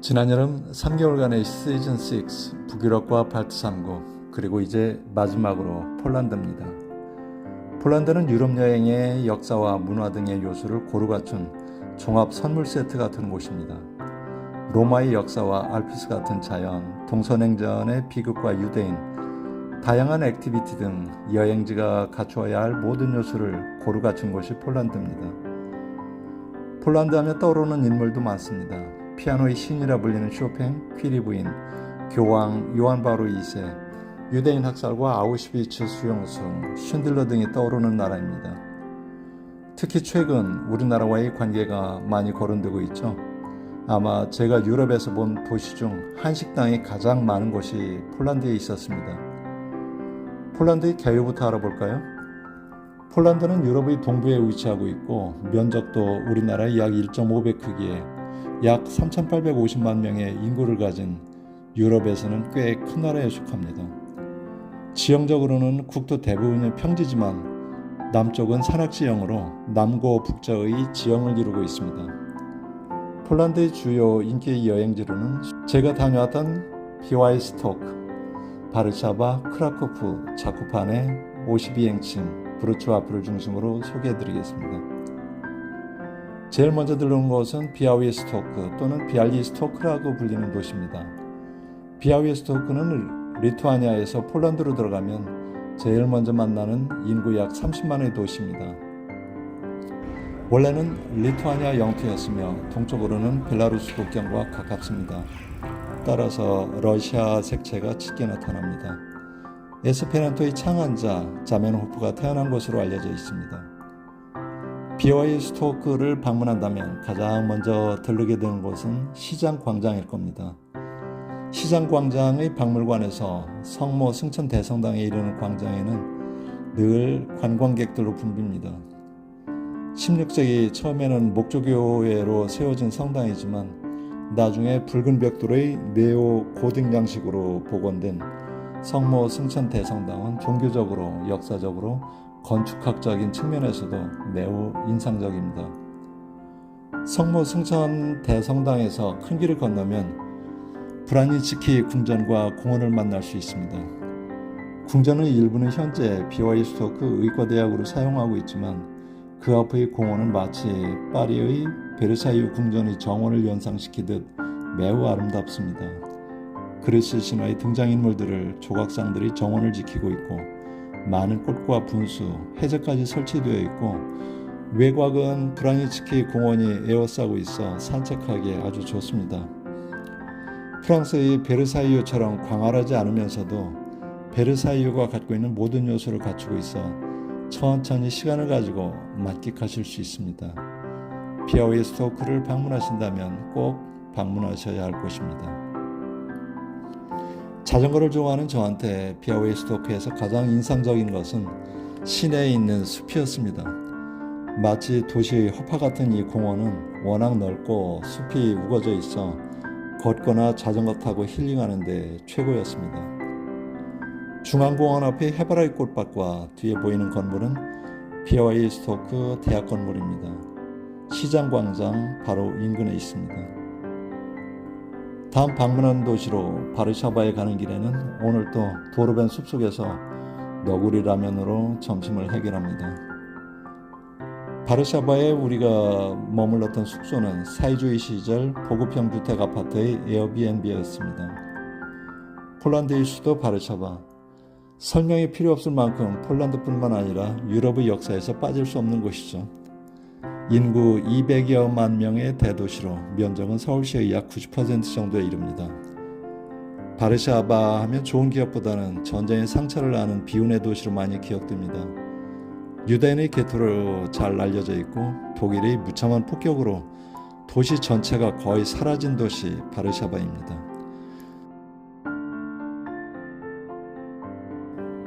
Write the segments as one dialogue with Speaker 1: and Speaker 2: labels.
Speaker 1: 지난 여름 3개월간의 시즌 6 북유럽과 발트 3국 그리고 이제 마지막으로 폴란드입니다. 폴란드는 유럽 여행의 역사와 문화 등의 요소를 고루 갖춘 종합 선물 세트 같은 곳입니다. 로마의 역사와 알프스 같은 자연, 동서냉전의 비극과 유대인, 다양한 액티비티 등 여행지가 갖추어야 할 모든 요소를 고루 갖춘 곳이 폴란드입니다. 폴란드 하면 떠오르는 인물도 많습니다. 피아노의 신이라 불리는 쇼팽, 퀴리 부인, 교황 요한 바오로 2세, 유대인 학살과 아우슈비츠 수용소, 쉰들러 등이 떠오르는 나라입니다. 특히 최근 우리나라와의 관계가 많이 거론되고 있죠. 아마 제가 유럽에서 본 도시 중 한식당이 가장 많은 곳이 폴란드에 있었습니다. 폴란드의 개요부터 알아볼까요? 폴란드는 유럽의 동부에 위치하고 있고 면적도 우리나라의 약 1.5배 크기에 약 3,850만 명의 인구를 가진 유럽에서는 꽤 큰 나라에 속합니다. 지형적으로는 국토 대부분이 평지지만 남쪽은 산악지형으로 남고 북저의 지형을 이루고 있습니다. 폴란드의 주요 인기 여행지로는 제가 다녀왔던 비와이스토크, 바르샤바, 크라쿠프, 자쿠판의 52행층, 브루츠와프를 중심으로 소개해드리겠습니다. 제일 먼저 들르는 곳은 비아위스토크 또는 비알리스토크라고 불리는 도시입니다. 비아위스토크는 리투아니아에서 폴란드로 들어가면 제일 먼저 만나는 인구 약 30만의 도시입니다. 원래는 리투아니아 영토였으며 동쪽으로는 벨라루스 국경과 가깝습니다. 따라서 러시아 색채가 짙게 나타납니다. 에스페란토의 창안자 자멘호프가 태어난 곳으로 알려져 있습니다. 비와이스토크를 방문한다면 가장 먼저 들르게 되는 곳은 시장광장일 겁니다. 시장광장의 박물관에서 성모 승천 대성당에 이르는 광장에는 늘 관광객들로 붐빕니다. 16세기 처음에는 목조교회로 세워진 성당이지만 나중에 붉은 벽돌의 네오 고딕 양식으로 복원된 성모 승천 대성당은 종교적으로 역사적으로 건축학적인 측면에서도 매우 인상적입니다. 성모 승천 대성당에서 큰 길을 건너면 브라니츠키 궁전과 공원을 만날 수 있습니다. 궁전의 일부는 현재 비와이스토크 의과대학으로 사용하고 있지만 그 앞의 공원은 마치 파리의 베르사유 궁전의 정원을 연상시키듯 매우 아름답습니다. 그리스 신화의 등장인물들을 조각상들이 정원을 지키고 있고 많은 꽃과 분수, 해저까지 설치되어 있고 외곽은 브라니츠키 공원이 에워싸고 있어 산책하기에 아주 좋습니다. 프랑스의 베르사유처럼 광활하지 않으면서도 베르사유가 갖고 있는 모든 요소를 갖추고 있어 천천히 시간을 가지고 만끽하실 수 있습니다. 비아위스토크를 방문하신다면 꼭 방문하셔야 할 곳입니다. 자전거를 좋아하는 저한테 비아위스토크에서 가장 인상적인 것은 시내에 있는 숲이었습니다. 마치 도시의 허파 같은 이 공원은 워낙 넓고 숲이 우거져 있어 걷거나 자전거 타고 힐링하는 데 최고였습니다. 중앙공원 앞의 해바라기 꽃밭과 뒤에 보이는 건물은 비아위스토크 대학 건물입니다. 시장광장 바로 인근에 있습니다. 다음 방문한 도시로 바르샤바에 가는 길에는 오늘도 도로변 숲속에서 너구리 라면으로 점심을 해결합니다. 바르샤바에 우리가 머물렀던 숙소는 사회주의 시절 보급형 주택 아파트의 에어비앤비였습니다. 폴란드의 수도 바르샤바. 설명이 필요 없을 만큼 폴란드뿐만 아니라 유럽의 역사에서 빠질 수 없는 곳이죠. 인구 200여만 명의 대도시로 면적은 서울시의 약 90% 정도에 이릅니다. 바르샤바 하면 좋은 기억보다는 전쟁의 상처를 아는 비운의 도시로 많이 기억됩니다. 유대인의 개토로 잘 알려져 있고 독일의 무참한 폭격으로 도시 전체가 거의 사라진 도시 바르샤바입니다.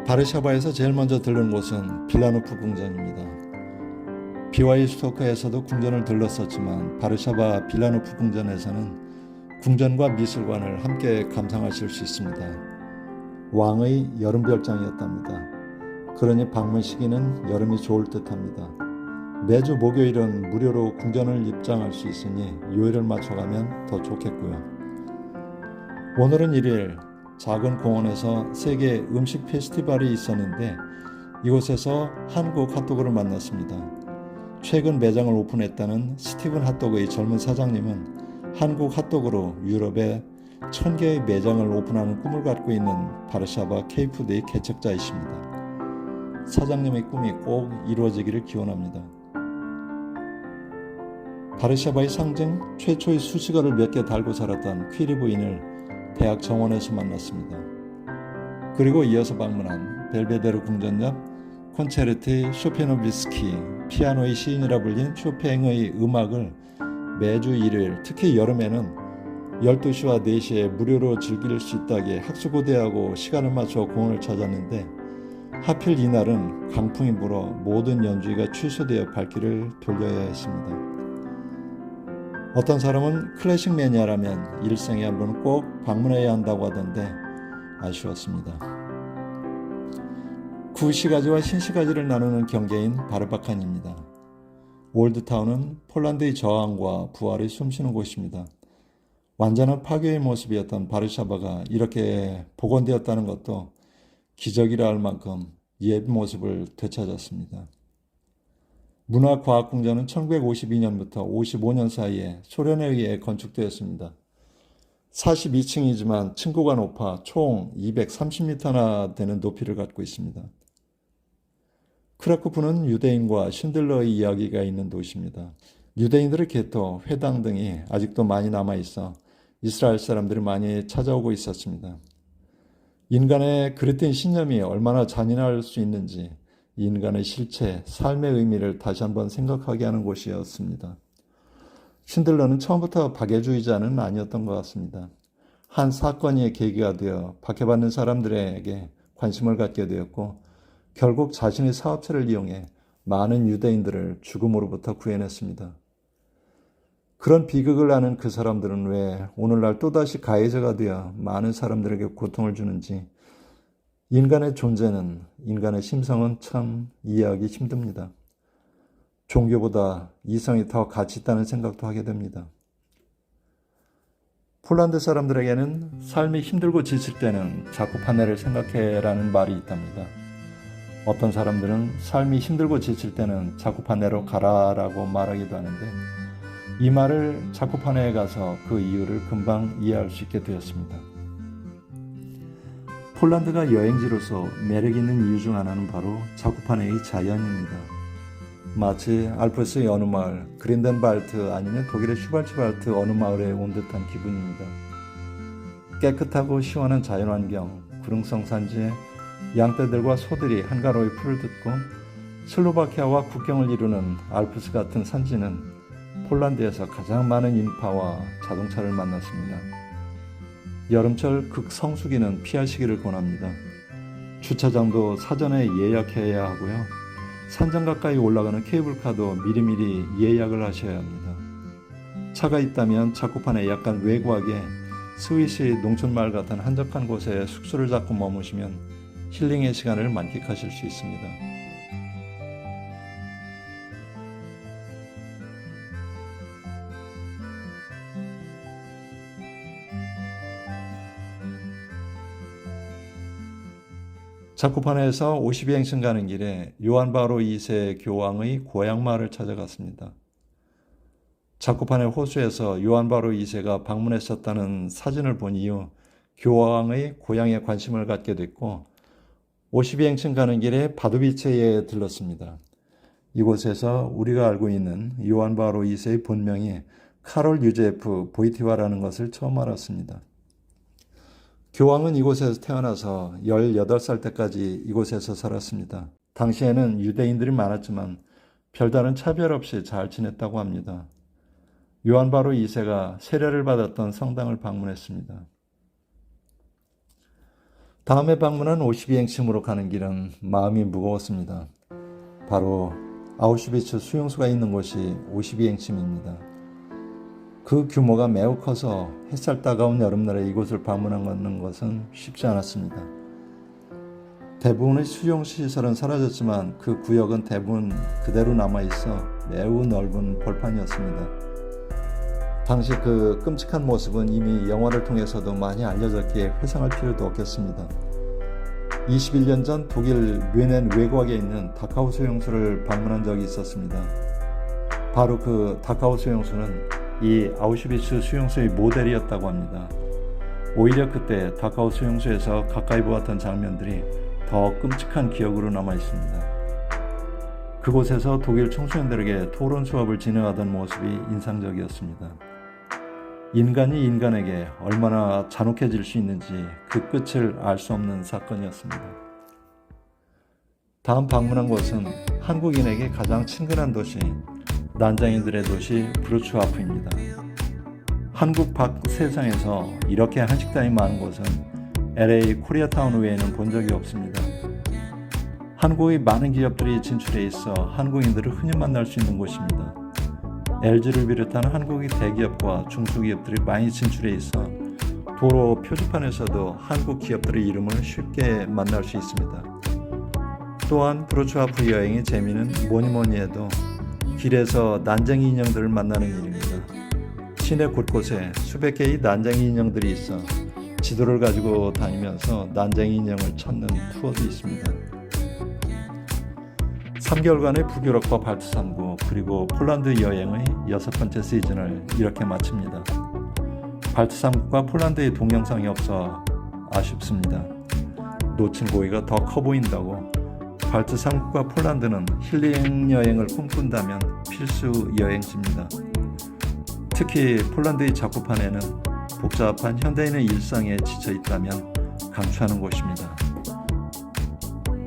Speaker 1: 바르샤바에서 제일 먼저 들른 곳은 빌라노프 궁전입니다. 비와이스토크에서도 궁전을 들렀었지만 바르샤바 빌라노프 궁전에서는 궁전과 미술관을 함께 감상하실 수 있습니다. 왕의 여름별장이었답니다. 그러니 방문 시기는 여름이 좋을 듯합니다. 매주 목요일은 무료로 궁전을 입장할 수 있으니 요일을 맞춰가면 더 좋겠고요. 오늘은 일요일 작은 공원에서 세계 음식 페스티벌이 있었는데 이곳에서 한국 핫도그를 만났습니다. 최근 매장을 오픈했다는 스티븐 핫도그의 젊은 사장님은 한국 핫도그로 유럽에 1000개의 매장을 오픈하는 꿈을 갖고 있는 바르샤바 K푸드의 개척자이십니다. 사장님의 꿈이 꼭 이루어지기를 기원합니다. 바르샤바의 상징 최초의 수식어를 몇 개 달고 살았던 퀴리 부인을 대학 정원에서 만났습니다. 그리고 이어서 방문한 벨베데르 궁전 옆 콘체르티 쇼펜노비스키 피아노의 시인이라 불린 쇼팽의 음악을 매주 일요일 특히 여름에는 12시와 4시에 무료로 즐길 수 있다기에 학수고대하고 시간을 맞춰 공원을 찾았는데 하필 이날은 강풍이 불어 모든 연주회가 취소되어 발길을 돌려야 했습니다. 어떤 사람은 클래식 매니아라면 일생에 한 번 꼭 방문해야 한다고 하던데 아쉬웠습니다. 구시가지와 신시가지를 나누는 경계인 바르바칸입니다. 올드타운은 폴란드의 저항과 부활이 숨쉬는 곳입니다. 완전한 파괴의 모습이었던 바르샤바가 이렇게 복원되었다는 것도 기적이라 할 만큼 옛 모습을 되찾았습니다. 문화과학궁전은 1952년부터 55년 사이에 소련에 의해 건축되었습니다. 42층이지만 층고가 높아 총 230m나 되는 높이를 갖고 있습니다. 크라쿠프는 유대인과 신들러의 이야기가 있는 도시입니다. 유대인들의 개토, 회당 등이 아직도 많이 남아있어 이스라엘 사람들이 많이 찾아오고 있었습니다. 인간의 그릇된 신념이 얼마나 잔인할 수 있는지 인간의 실체, 삶의 의미를 다시 한번 생각하게 하는 곳이었습니다. 신들러는 처음부터 박애주의자는 아니었던 것 같습니다. 한 사건이 계기가 되어 박해받는 사람들에게 관심을 갖게 되었고 결국 자신의 사업체를 이용해 많은 유대인들을 죽음으로부터 구해냈습니다. 그런 비극을 아는 그 사람들은 왜 오늘날 또다시 가해자가 되어 많은 사람들에게 고통을 주는지 인간의 존재는, 인간의 심성은 참 이해하기 힘듭니다. 종교보다 이성이 더 가치 있다는 생각도 하게 됩니다. 폴란드 사람들에게는 삶이 힘들고 지칠 때는 자쿠파네를 생각해라는 말이 있답니다. 어떤 사람들은 삶이 힘들고 지칠 때는 자쿠파네로 가라라고 말하기도 하는데 이 말을 자쿠파네에 가서 그 이유를 금방 이해할 수 있게 되었습니다. 폴란드가 여행지로서 매력 있는 이유 중 하나는 바로 자쿠파네의 자연입니다. 마치 알프스의 어느 마을, 그린덴발트 아니면 독일의 슈발츠발트 어느 마을에 온 듯한 기분입니다. 깨끗하고 시원한 자연환경, 구릉성 산지에 양떼들과 소들이 한가로이 풀을 듣고 슬로바키아와 국경을 이루는 알프스 같은 산지는 폴란드에서 가장 많은 인파와 자동차를 만났습니다. 여름철 극성수기는 피하시기를 권합니다. 주차장도 사전에 예약해야 하고요. 산장 가까이 올라가는 케이블카도 미리미리 예약을 하셔야 합니다. 차가 있다면 자쿠판에 약간 외곽에 스위스 농촌마을 같은 한적한 곳에 숙소를 잡고 머무시면 힐링의 시간을 만끽하실 수 있습니다. 자쿠파네에서 52행신 가는 길에 요한 바로 2세 교황의 고향 마을을 찾아갔습니다. 자쿠파네 호수에서 요한 바로 2세가 방문했었다는 사진을 본 이후 교황의 고향에 관심을 갖게 됐고 52행신 가는 길에 바도비체에 들렀습니다. 이곳에서 우리가 알고 있는 요한 바로 2세의 본명이 카롤 유제프 보이티와라는 것을 처음 알았습니다. 교황은 이곳에서 태어나서 18살 때까지 이곳에서 살았습니다. 당시에는 유대인들이 많았지만 별다른 차별 없이 잘 지냈다고 합니다. 요한 바로 2세가 세례를 받았던 성당을 방문했습니다. 다음에 방문한 52행심으로 가는 길은 마음이 무거웠습니다. 바로 아우슈비츠 수용소가 있는 곳이 52행심입니다. 그 규모가 매우 커서 햇살 따가운 여름날에 이곳을 방문하는 것은 쉽지 않았습니다. 대부분의 수용시설은 사라졌지만 그 구역은 대부분 그대로 남아있어 매우 넓은 벌판이었습니다. 당시 그 끔찍한 모습은 이미 영화를 통해서도 많이 알려졌기에 회상할 필요도 없겠습니다. 21년 전 독일 뮌헨 외곽에 있는 다카우 수용소를 방문한 적이 있었습니다. 바로 그 다카우 수용소는 이 아우슈비츠 수용소의 모델이었다고 합니다. 오히려 그때 다카우 수용소에서 가까이 보았던 장면들이 더 끔찍한 기억으로 남아 있습니다. 그곳에서 독일 청소년들에게 토론 수업을 진행하던 모습이 인상적이었습니다. 인간이 인간에게 얼마나 잔혹해질 수 있는지 그 끝을 알 수 없는 사건이었습니다. 다음 방문한 곳은 한국인에게 가장 친근한 도시, 난장인들의 도시 브루츠와프입니다. 한국 밖 세상에서 이렇게 한식당이 많은 곳은 LA 코리아타운 외에는 본 적이 없습니다. 한국의 많은 기업들이 진출해 있어 한국인들을 흔히 만날 수 있는 곳입니다. LG를 비롯한 한국의 대기업과 중소기업들이 많이 진출해 있어 도로 표지판에서도 한국 기업들의 이름을 쉽게 만날 수 있습니다. 또한 브루츠와프 여행의 재미는 뭐니 해도 길에서 난쟁이 인형들을 만나는 일입니다. 시내 곳곳에 수백 개의 난쟁이 인형들이 있어 지도를 가지고 다니면서 난쟁이 인형을 찾는 투어도 있습니다. 3개월간의 북유럽과 발트 3국 그리고 폴란드 여행의 6번째 시즌을 이렇게 마칩니다. 발트 3국과 폴란드의 동영상이 없어 아쉽습니다. 놓친 고의가 더 커 보인다고. 발트 3국과 폴란드는 힐링 여행을 꿈꾼다면 필수 여행지입니다. 특히 폴란드의 잡곡판에는 복잡한 현대인의 일상에 지쳐 있다면 강추하는 곳입니다.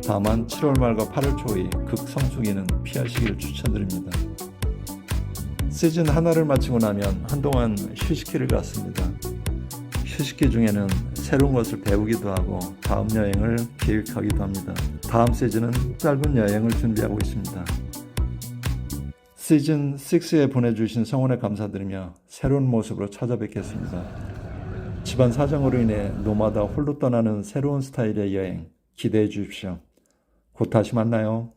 Speaker 1: 다만 7월 말과 8월 초의 극성수기는 피하시기를 추천드립니다. 시즌 하나를 마치고 나면 한동안 휴식기를 갖습니다. 휴식기 중에는 새로운 것을 배우기도 하고 다음 여행을 계획하기도 합니다. 다음 시즌은 짧은 여행을 준비하고 있습니다. 시즌 6에 보내주신 성원에 감사드리며 새로운 모습으로 찾아뵙겠습니다. 집안 사정으로 인해 노마다 홀로 떠나는 새로운 스타일의 여행 기대해 주십시오. 곧 다시 만나요.